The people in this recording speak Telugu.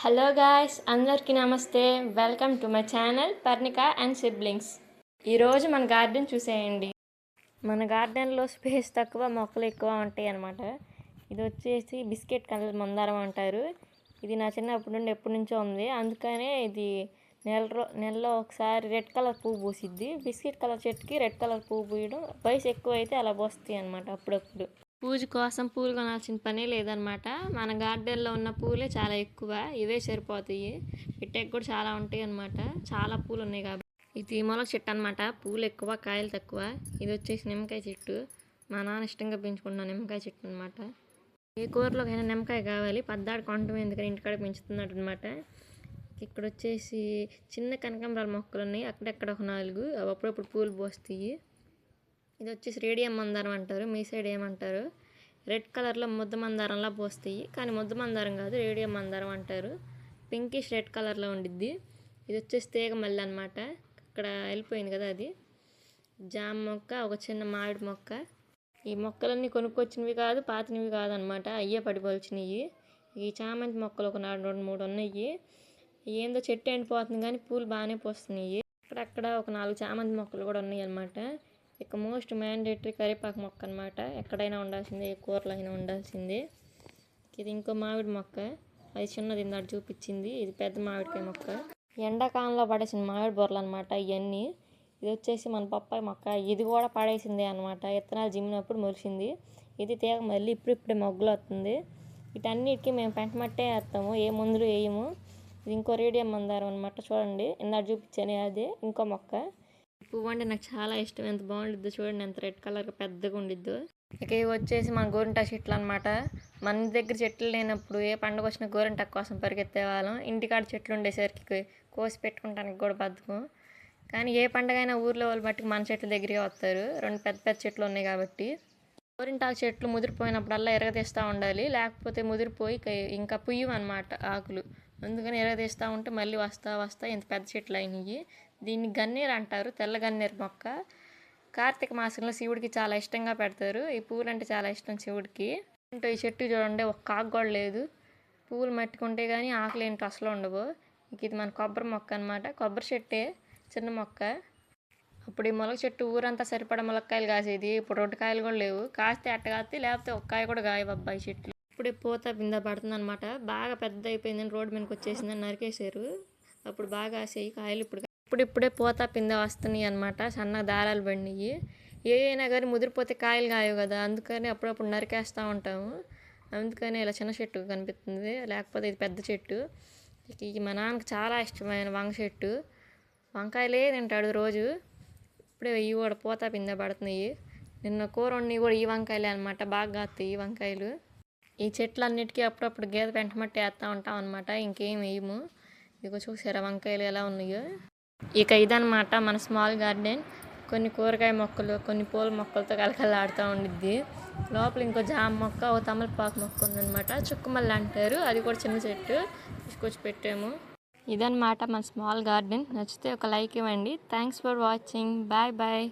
హలో గాయ్స్, అందరికీ నమస్తే. Welcome to my channel Parnika and siblings. ఈరోజు మన గార్డెన్ చూసేయండి. మన గార్డెన్లో స్పేస్ తక్కువ, మొక్కలు ఎక్కువ ఉంటాయి అన్నమాట. ఇది వచ్చేసి బిస్కెట్ కలర్ మందారం అంటారు. ఇది నా చిన్నప్పటి నుండి ఎప్పటి నుంచో ఉంది. అందుకనే ఇది నెలలో ఒకసారి రెడ్ కలర్ పువ్వు పూసిద్ది. బిస్కెట్ కలర్ చెట్టుకి రెడ్ కలర్ పువ్వు పూయడం వయసు ఎక్కువ అయితే అలా పోస్తాయి అన్నమాట. అప్పుడప్పుడు పూజ కోసం పూలు కొనాల్సిన పనే లేదనమాట. మన గార్డెన్లో ఉన్న పూలే చాలా ఎక్కువ, ఇవే సరిపోతాయి. పెట్టేకి కూడా చాలా ఉంటాయి అనమాట. చాలా పూలు ఉన్నాయి కాబట్టి. ఇది మొలక చెట్టు అనమాట. పూలు ఎక్కువ, కాయలు తక్కువ. ఇది వచ్చేసి నిమ్మకాయ చెట్టు. మా నాన్న ఇష్టంగా పెంచుకున్న నిమ్మకాయ చెట్టు అనమాట. ఏ కూరలోకైనా నిమ్మకాయ కావాలి, పద్దాడు కొంటాం ఎందుకని ఇంటికాడ పెంచుతున్నాడు అనమాట. ఇక్కడ వచ్చేసి చిన్న కనకాంబరాల మొక్కలు ఉన్నాయి. అక్కడెక్కడ ఒక 4 అవి అప్పుడప్పుడు పూలు పోస్తాయి. ఇది వచ్చేసి రేడియం మందారం అంటారు, మీ సైడ్ ఏమంటారు? రెడ్ కలర్లో ముద్ద మందారంలా పోస్తాయి, కానీ ముద్ద మందారం కాదు, రేడియం మందారం అంటారు. పింకిష్ రెడ్ కలర్లో ఉండిద్ది. ఇది వచ్చేసి తీగ మల్లి అనమాట. అక్కడ వెళ్ళిపోయింది కదా, అది జామ మొక్క, ఒక చిన్న మామిడి మొక్క. ఈ మొక్కలన్నీ కొనుక్కొచ్చినవి కాదు, పాతినవి కాదనమాట, అయ్యే పడిపోల్చినవి. ఈ చామంతి మొక్కలు ఒక 2, 3 ఉన్నాయి. ఏందో చెట్టు ఎండిపోతుంది కానీ పూలు బాగానే పోస్తున్నాయి. అక్కడక్కడ ఒక 4 చామంతి మొక్కలు కూడా ఉన్నాయి అనమాట. ఇక మోస్ట్ మ్యాండేటరీ కరివేపాకు మొక్క అనమాట. ఎక్కడైనా ఉండాల్సిందే, ఏ కూరలో అయినా ఉండాల్సిందే. ఇది ఇంకో మామిడి మొక్క, అది చిన్నది ఇందాక చూపించింది. ఇది పెద్ద మామిడికాయ మొక్క. ఎండాకాలంలో పడేసిన మామిడి బొర్రలు అనమాట ఇవన్నీ. ఇది వచ్చేసి మన పప్పాయి మొక్క. ఇది కూడా పడేసిందే అనమాట, విత్తనాలు జిమ్మినప్పుడు మొలిచింది. ఇది తీగ మళ్ళీ ఇప్పుడిప్పుడే మొగ్గులు వస్తుంది. వీటన్నిటికీ మేము పెంట మట్టే వేస్తాము, ఏ మందులు వేయము. ఇది ఇంకో రేడియం మందారం అనమాట. చూడండి, ఇందాక చూపించాను అదే ఇంకో మొక్క. పువ్వు అంటే నాకు చాలా ఇష్టం. ఎంత బాగుండిద్దో చూడండి, ఎంత రెడ్ కలర్ పెద్దగా ఉండిద్దో. ఇక ఇవి వచ్చేసి మన గోరింటా చెట్లు అనమాట. మన దగ్గర చెట్లు లేనప్పుడు ఏ పండుగ వచ్చినా గోరింటా కోసం పరిగెత్తే వాళ్ళం. ఇంటికాడ చెట్లు ఉండేసరికి కోసి పెట్టుకుంటానికి కూడా బద్ధకం. కానీ ఏ పండుగ అయినా ఊర్లో వాళ్ళు బట్టి మన చెట్ల దగ్గరే వస్తారు. 2 పెద్ద పెద్ద చెట్లు ఉన్నాయి కాబట్టి. గోరింటాకు చెట్లు ముదిరిపోయినప్పుడల్లా ఎరగదీస్తూ ఉండాలి, లేకపోతే ముదిరిపోయి ఇంకా పుయ్యం అనమాట ఆకులు. అందుకని ఎరగదీస్తూ ఉంటే మళ్ళీ వస్తా ఇంత పెద్ద చెట్లు అయినాయి. దీన్ని గన్నేరు అంటారు, తెల్ల గన్నేరు మొక్క. కార్తీక మాసంలో శివుడికి చాలా ఇష్టంగా పెడతారు. ఈ పూలు అంటే చాలా ఇష్టం శివుడికి. ఏంటో ఈ చెట్టు చూడండి, ఒక్క ఆకు కూడా లేదు. పువ్వులు మట్టుకుంటే కానీ ఆకులు ఏంటో అసలు ఉండవు. ఇది మన కొబ్బరి మొక్క అనమాట. కొబ్బరి చెట్టే, చిన్న మొక్క. అప్పుడు ఈ మొలక చెట్టు ఊరంతా సరిపడా ములక్కాయలు కాసేది. ఇప్పుడు 2 కాయలు కూడా లేవు. కాస్తే అట్ట కాస్తే, లేకపోతే ఒక్క కాయ కూడా కాయవు అబ్బాయి చెట్లు. ఇప్పుడే పూత బింద పడుతుంది అనమాట. బాగా పెద్ద అయిపోయిందని రోడ్డు మీదకి వచ్చేసిందని నరికేశారు. అప్పుడు బాగా కాసాయి కాయలు. ఇప్పుడిప్పుడే పూత పింద వస్తున్నాయి అనమాట. సన్న దారాలు పడినాయి. అయినా కానీ ముదిరిపోతే కాయలు కాయవు కదా, అందుకని అప్పుడప్పుడు నరికేస్తూ ఉంటాము. అందుకని ఇలా చిన్న చెట్టు కనిపిస్తుంది, లేకపోతే ఇది పెద్ద చెట్టు. ఇది మా నాన్నకి చాలా ఇష్టమైన వంగ చెట్టు. వంకాయలే తింటాడు రోజు. ఇప్పుడే ఇవి కూడా పూత పింద పడుతున్నాయి. నిన్న కూర వండి కూడా ఈ వంకాయలే అనమాట. బాగా కాస్తాయి ఈ వంకాయలు. ఈ చెట్లు అన్నిటికీ అప్పుడప్పుడు గేదె పెంట మట్టి వేస్తూ ఉంటాం అనమాట, ఇంకేం వేయము. ఇదిగో చూసారా వంకాయలు ఎలా ఉన్నాయో. ఇక ఇదనమాట మన స్మాల్ గార్డెన్. కొన్ని కూరగాయ మొక్కలు, కొన్ని పూల మొక్కలతో కలకలాడుతూ ఉండిద్ది. లోపల ఇంకో జామ మొక్క, ఒక తమలపాకు మొక్క ఉందనమాట. చుక్కమల్లి అంటారు, అది కూడా చిన్న చెట్టు తీసుకొచ్చి పెట్టాము. ఇదనమాట మన స్మాల్ గార్డెన్. నచ్చితే ఒక లైక్ ఇవ్వండి. Thanks for watching. Bye bye.